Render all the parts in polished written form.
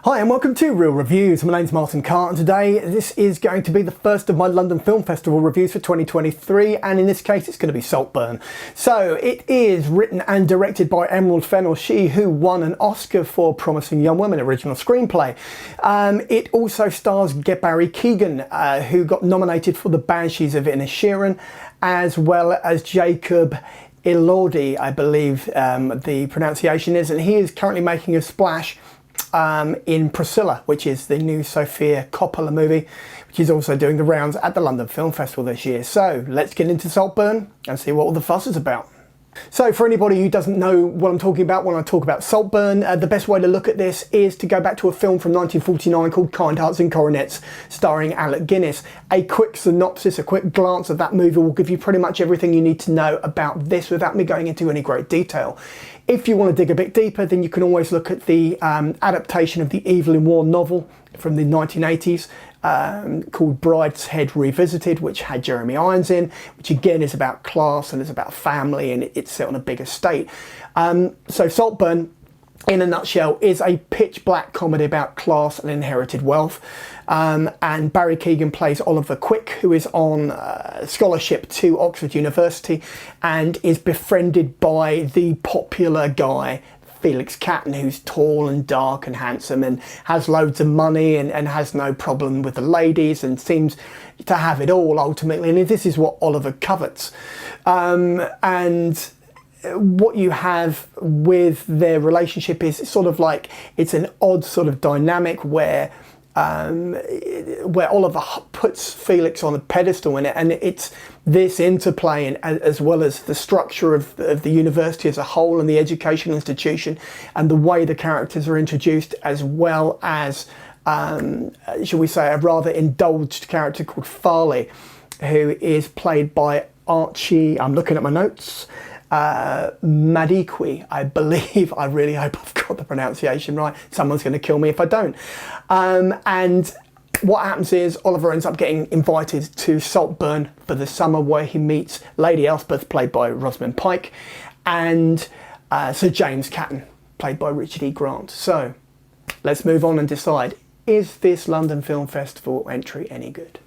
Hi and welcome to Real Reviews. My name's Martin Carr and today this is going to be the first of my London Film Festival reviews for 2023, and in this case it's going to be Saltburn. So it is written and directed by Emerald Fennell, she who won an Oscar for Promising Young Woman original screenplay. It also stars Barry Keoghan, who got nominated for the Banshees of Inisherin, as well as Jacob Elordi, I believe the pronunciation is, and he is currently making a splash in Priscilla, which is the new Sofia Coppola movie, which is also doing the rounds at the London Film Festival this year. So let's get into Saltburn and see what all the fuss is about. So for anybody who doesn't know what I'm talking about when I talk about Saltburn, the best way to look at this is to go back to a film from 1949 called Kind Hearts and Coronets, starring Alec Guinness. A quick synopsis, a quick glance at that movie will give you pretty much everything you need to know about this without me going into any great detail. If you want to dig a bit deeper, then you can always look at the adaptation of the Evelyn Waugh novel from the 1980s called Brideshead Revisited, which had Jeremy Irons in, which again is about class and is about family, and it's set on a big estate. So Saltburn, in a nutshell, is a pitch black comedy about class and inherited wealth. And Barry Keoghan plays Oliver Quick, who is on scholarship to Oxford University and is befriended by the popular guy Felix Catton, who's tall and dark and handsome and has loads of money and has no problem with the ladies and seems to have it all ultimately, and this is what Oliver covets. And what you have with their relationship is sort of like, it's an odd sort of dynamic where Oliver puts Felix on a pedestal in it, and it's this interplay and as well as the structure of the university as a whole and the educational institution and the way the characters are introduced, as well as shall we say a rather indulged character called Farley, who is played by Archie, I'm looking at my notes, Madikwe, I believe. I really hope I've got the pronunciation right. Someone's going to kill me if I don't. And what happens is Oliver ends up getting invited to Saltburn for the summer, where he meets Lady Elspeth, played by Rosamund Pike, and Sir James Catton, played by Richard E. Grant. So let's move on and decide, is this London Film Festival entry any good?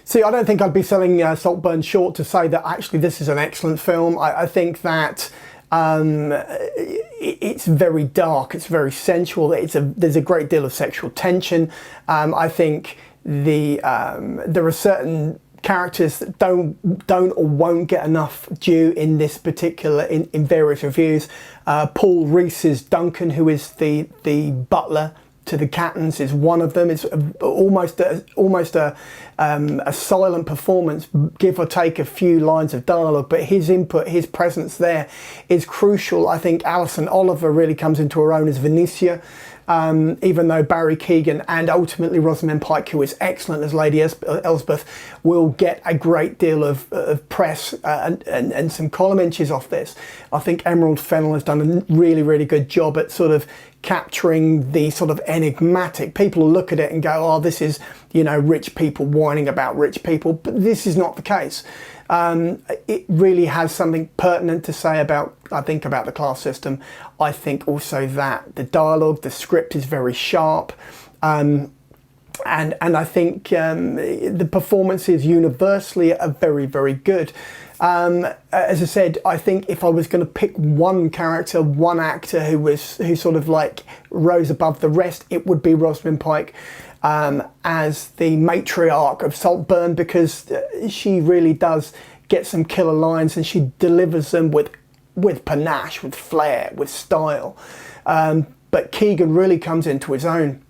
See, I don't think I'd be selling Saltburn short to say that actually this is an excellent film. I think that it's very dark, it's very sensual, there's a great deal of sexual tension. I think there are certain characters that don't or won't get enough due in this particular, in various reviews. Paul Reese's Duncan, who is the butler to the Cattons, is one of them. It's almost a silent performance, give or take a few lines of dialogue, but his input, his presence there is crucial. I think Alison Oliver really comes into her own as Venetia, even though Barry Keoghan and ultimately Rosamund Pike, who is excellent as Lady Elspeth, will get a great deal of press and some column inches off this. I think Emerald Fennell has done a really, really good job at sort of capturing the sort of enigmatic. People look at it and go, oh, this is, you know, rich people whining about rich people, but this is not the case. It really has something pertinent to say about, I think, about the class system. I think also that the dialogue, the script is very sharp, and I think the performances universally are very, very good. As I said, I think if I was going to pick one character, one actor who sort of like rose above the rest, it would be Rosamund Pike as the matriarch of Saltburn, because she really does get some killer lines and she delivers them with panache, with flair, with style. But Keoghan really comes into his own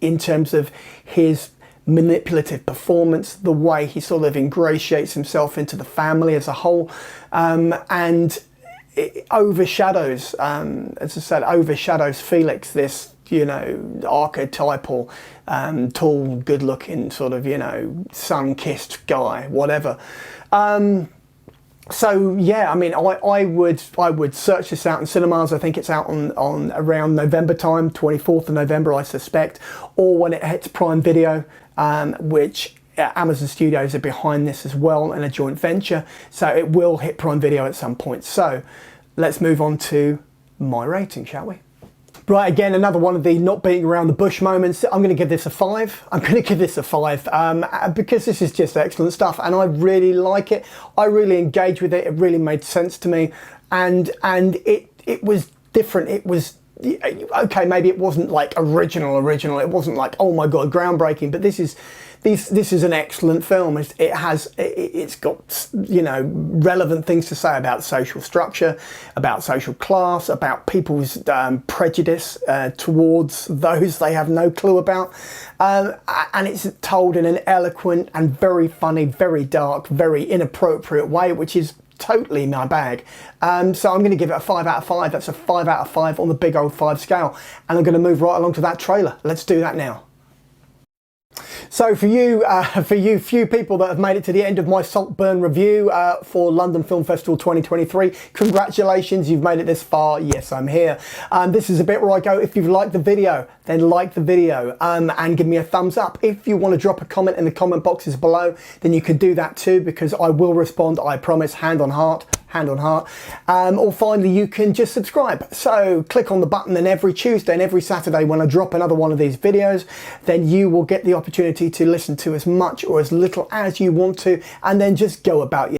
in terms of his manipulative performance, the way he sort of ingratiates himself into the family as a whole, and it overshadows, as I said, overshadows Felix, this, you know, archetypal, tall, good-looking sort of, you know, sun-kissed guy, whatever. So yeah, I mean, I would search this out in cinemas. I think it's out on around November time, 24th of November, I suspect, or when it hits Prime Video, which Amazon Studios are behind this as well in a joint venture. So it will hit Prime Video at some point. So let's move on to my rating, shall we? Right, again, another one of the not beating around the bush moments. I'm going to give this a 5. I'm going to give this a 5 because this is just excellent stuff, and I really like it. I really engage with it. It really made sense to me, and it was different. It was okay. Maybe it wasn't like original. It wasn't like, oh my god, groundbreaking. But this is an excellent film. It's got, you know, relevant things to say about social structure, about social class, about people's prejudice towards those they have no clue about, and it's told in an eloquent and very funny, very dark, very inappropriate way, which is totally my bag. So I'm going to give it a 5 out of 5. That's a 5 out of 5 on the big old 5 scale, and I'm going to move right along to that trailer. Let's do that now. So for you few people that have made it to the end of my Saltburn review for London Film Festival 2023, congratulations, you've made it this far. Yes, I'm here. This is a bit where I go, if you've liked the video, then like the video and give me a thumbs up. If you want to drop a comment in the comment boxes below, then you can do that too, because I will respond, I promise, hand on heart. Or finally, you can just subscribe. So click on the button, and every Tuesday and every Saturday when I drop another one of these videos, then you will get the opportunity to listen to as much or as little as you want to, and then just go about your